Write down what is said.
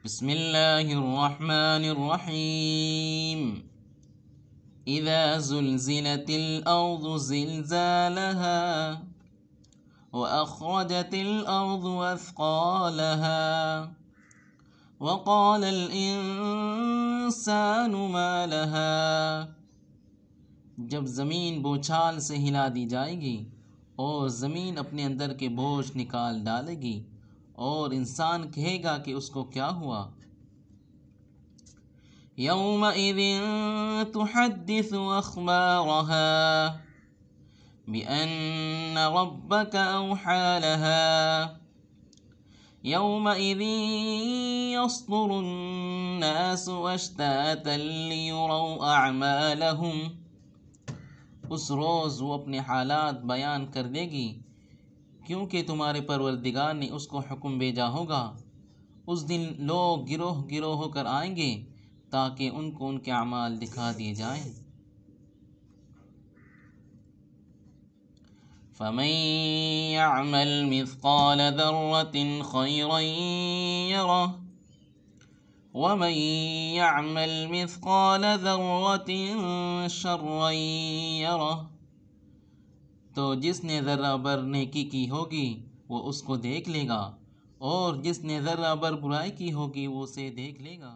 بسم اللہ الرحمن الرحیم اذا زلزلت الارض زلزالها واخرجت الارض اثقالها وقال الانسان ما لها جب زمین بوچھال سے ہلا دی جائے گی اور زمین اپنے اندر کے بوجھ نکال ڈالے گی اور انسان کہے گا کہ اس کو کیا ہوا۔ یومئذ تحدث اخبارها بأن ربك اوحى لها یومئذ یصدر الناس اشتاتا لیروا اعمالهم اس روز وہ اپنے حالات بیان کر دے گی کیونکہ تمہارے پروردگار نے اس کو حکم بھیجا ہوگا۔ اس دن لوگ گروہ گروہ ہو کر آئیں گے تاکہ ان کو ان کے اعمال دکھا دیے جائیں۔ فَمَن يَعْمَلْ مِثْقَالَ ذَرَّةٍ خَيْرًا يَرَهُ وَمَن يَعْمَلْ مِثْقَالَ ذَرَّةٍ شَرًّا يَرَهُ تو جس نے ذرہ بر نیکی کی ہوگی وہ اس کو دیکھ لے گا اور جس نے ذرہ بر برائی کی ہوگی وہ اسے دیکھ لے گا۔